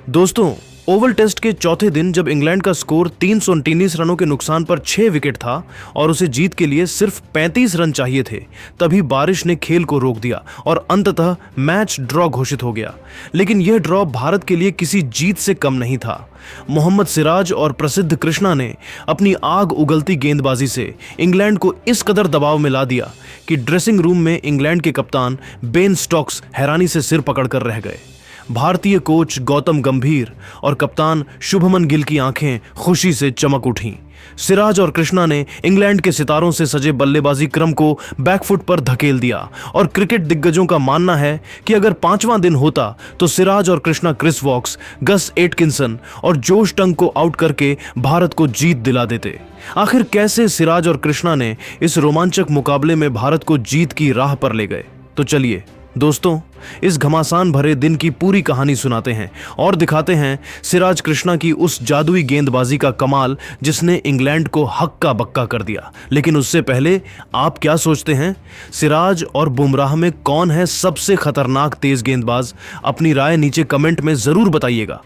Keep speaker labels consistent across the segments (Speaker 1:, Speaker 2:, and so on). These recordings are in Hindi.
Speaker 1: दोस्तों, ओवल टेस्ट के चौथे दिन जब इंग्लैंड का स्कोर 319 रनों के नुकसान पर 6 विकेट था और उसे जीत के लिए सिर्फ 35 रन चाहिए थे, तभी बारिश ने खेल को रोक दिया और अंततः मैच ड्रॉ घोषित हो गया। लेकिन यह ड्रॉ भारत के लिए किसी जीत से कम नहीं था। मोहम्मद सिराज और प्रसिद्ध कृष्णा ने अपनी आग उगलती गेंदबाजी से इंग्लैंड को इस कदर दबाव में ला दिया कि ड्रेसिंग रूम में इंग्लैंड के कप्तान बेन स्टोक्स हैरानी से सिर पकड़कर रह गए। भारतीय कोच गौतम गंभीर और कप्तान शुभमन गिल की आंखें खुशी से चमक उठीं। सिराज और कृष्णा ने इंग्लैंड के सितारों से सजे बल्लेबाजी क्रम को बैकफुट पर धकेल दिया और क्रिकेट दिग्गजों का मानना है कि अगर 5वां दिन होता तो सिराज और Krishna Chris Woakes, Gus Atkinson और जोश टंग को आउट करके भारत को जीत दिला देते। आखिर कैसे सिराज और कृष्णा ने इस रोमांचक मुकाबले में भारत को जीत की राह पर ले गए? तो चलिए दोस्तों, इस घमासान भरे दिन की पूरी कहानी सुनाते हैं और दिखाते हैं सिराज कृष्णा की उस जादुई गेंदबाजी का कमाल जिसने इंग्लैंड को हक्का बक्का कर दिया। लेकिन उससे पहले आप क्या सोचते हैं, सिराज और बुमराह में कौन है सबसे खतरनाक तेज गेंदबाज? अपनी राय नीचे कमेंट में जरूर बताइएगा।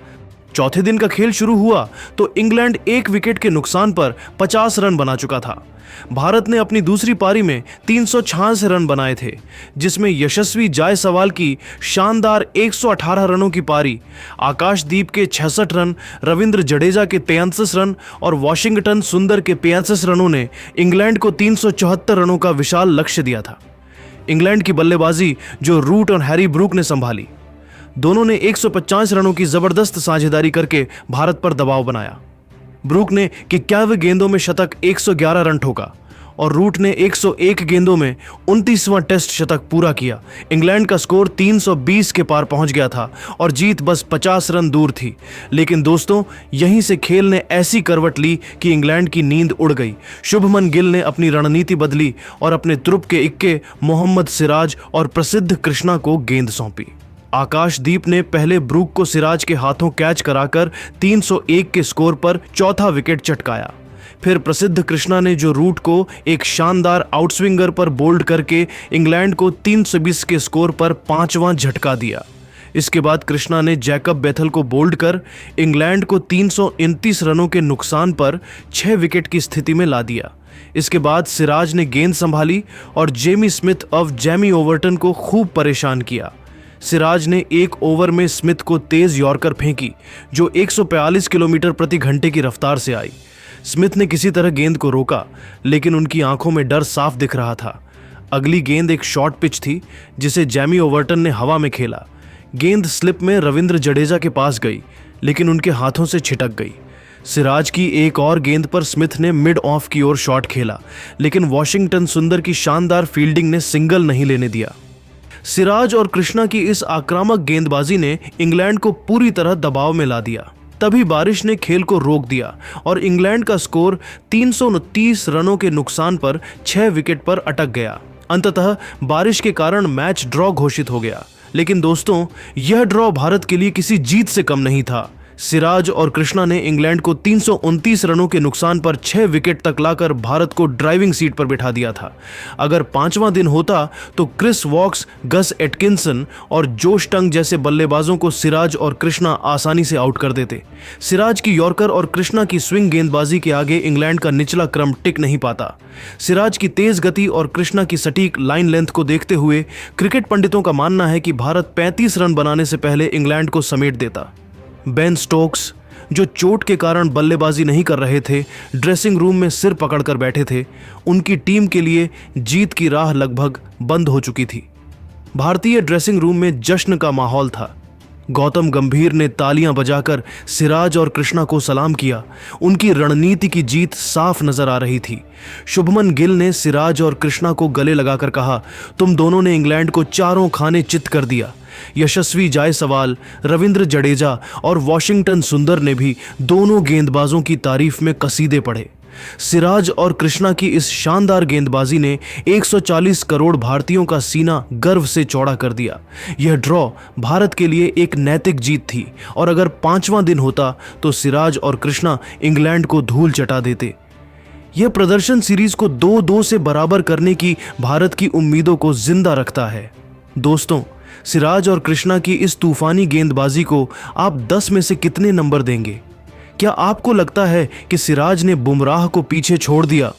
Speaker 1: चौथे दिन का खेल शुरू हुआ तो इंग्लैंड 1 विकेट के नुकसान पर 50 रन बना चुका था। भारत ने अपनी दूसरी पारी में 386 रन बनाए थे, जिसमें यशस्वी जायसवाल की शानदार 118 रनों की पारी, आकाशदीप के 66 रन, रविंद्र जडेजा के 63 रन और वॉशिंगटन सुंदर के 65 रनों ने इंग्लैंड को 374 रनों का विशाल लक्ष्य दिया था। इंग्लैंड की बल्लेबाजी जो रूट और हैरी ब्रूक ने संभाली, दोनों ने 150 रनों की जबरदस्त साझेदारी करके भारत पर दबाव बनाया। ब्रूक ने 51 गेंदों में शतक 111 रन ठोका और रूट ने 101 गेंदों में 29वां टेस्ट शतक पूरा किया। इंग्लैंड का स्कोर 320 के पार पहुंच गया था और जीत बस 50 रन दूर थी। लेकिन दोस्तों, यहीं से खेल ने ऐसी करवट ली कि इंग्लैंड की नींद उड़ गई। शुभमन गिल ने अपनी रणनीति बदली और अपने तुरुप के इक्के मोहम्मद सिराज और प्रसिद्ध कृष्णा को गेंद सौंपी। आकाशदीप ने पहले ब्रूक को सिराज के हाथों कैच कराकर 301 के स्कोर पर चौथा विकेट चटकाया। फिर प्रसिद्ध कृष्णा ने जो रूट को एक शानदार आउटस्विंगर पर बोल्ड करके इंग्लैंड को 320 के स्कोर पर 5वां झटका दिया। इसके बाद कृष्णा ने जैकब बेथल को बोल्ड कर इंग्लैंड को 329 रनों के नुकसान पर 6 विकेट की स्थिति में ला दिया। इसके बाद सिराज ने गेंद संभाली और जेमी स्मिथ ऑफ जैमी ओवर्टन को खूब परेशान किया। सिराज ने 1 ओवर में स्मिथ को तेज यॉर्कर फेंकी जो 142 किलोमीटर प्रति घंटे की रफ्तार से आई। स्मिथ ने किसी तरह गेंद को रोका, लेकिन उनकी आंखों में डर साफ दिख रहा था। अगली गेंद एक शॉर्ट पिच थी जिसे जैमी ओवर्टन ने हवा में खेला। गेंद स्लिप में रविंद्र जडेजा के पास गई, लेकिन उनके हाथों से छिटक गई। सिराज की एक और गेंद पर स्मिथ ने मिड ऑफ की ओर शॉट खेला, लेकिन वॉशिंगटन सुंदर की शानदार फील्डिंग ने सिंगल नहीं लेने दिया। सिराज और कृष्णा की इस आक्रामक गेंदबाजी ने इंग्लैंड को पूरी तरह दबाव में ला दिया। तभी बारिश ने खेल को रोक दिया और इंग्लैंड का स्कोर 329 रनों के नुकसान पर 6 विकेट पर अटक गया। अंततः बारिश के कारण मैच ड्रॉ घोषित हो गया। लेकिन दोस्तों, यह ड्रॉ भारत के लिए किसी जीत से कम नहीं था। सिराज और कृष्णा ने इंग्लैंड को 329 रनों के नुकसान पर 6 विकेट तक लाकर भारत को ड्राइविंग सीट पर बिठा दिया था। अगर 5वां दिन होता तो क्रिस वॉक्स, गस एटकिंसन और जोश टंग जैसे बल्लेबाजों को सिराज और कृष्णा आसानी से आउट कर देते। सिराज की यॉर्कर और कृष्णा की स्विंग गेंदबाजी के आगे इंग्लैंड का निचला क्रम टिक नहीं पाता। सिराज की तेज गति और कृष्णा की सटीक लाइन लेंथ को देखते हुए क्रिकेट पंडितों का मानना है कि भारत 35 रन बनाने से पहले इंग्लैंड को समेट देता। बेन स्टोक्स, जो चोट के कारण बल्लेबाजी नहीं कर रहे थे, ड्रेसिंग रूम में सिर पकड़कर बैठे थे। उनकी टीम के लिए जीत की राह लगभग बंद हो चुकी थी। भारतीय ड्रेसिंग रूम में जश्न का माहौल था। गौतम गंभीर ने तालियां बजाकर सिराज और कृष्णा को सलाम किया। उनकी रणनीति की जीत साफ नजर आ रही थी। शुभमन गिल ने सिराज और कृष्णा को गले लगाकर कहा, तुम दोनों ने इंग्लैंड को चारों खाने चित कर दिया। यशस्वी जायसवाल, रविंद्र जडेजा और वॉशिंगटन सुंदर ने भी दोनों गेंदबाजों की तारीफ में कसीदे पढ़े। सिराज और कृष्णा की इस शानदार गेंदबाजी ने 140 करोड़ भारतीयों का सीना गर्व से चौड़ा कर दिया। यह ड्रॉ भारत के लिए एक नैतिक जीत थी और अगर 5वां दिन होता तो सिराज और कृष्णा इंग्लैंड को धूल चटा देते। यह प्रदर्शन सीरीज को 2-2 से बराबर करने की भारत की उम्मीदों को जिंदा रखता है। दोस्तों, सिराज और कृष्णा की इस तूफानी गेंदबाजी को आप 10 में से कितने नंबर देंगे? क्या आपको लगता है कि सिराज ने बुमराह को पीछे छोड़ दिया?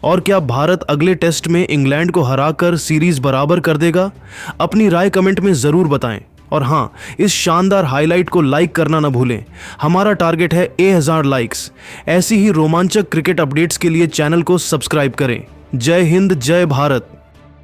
Speaker 1: और क्या भारत अगले टेस्ट में इंग्लैंड को हराकर सीरीज बराबर कर देगा? अपनी राय कमेंट में ज़रूर बताएं। और हाँ, इस शानदार हाईलाइट को लाइक करना ना भूलें। हमारा टारगेट है 1000 लाइक्स। ऐसी ही रोमांचक क्रिकेट अपडेट्स के लिए चैनल को सब्सक्राइब करें। जय हिंद, जय भारत।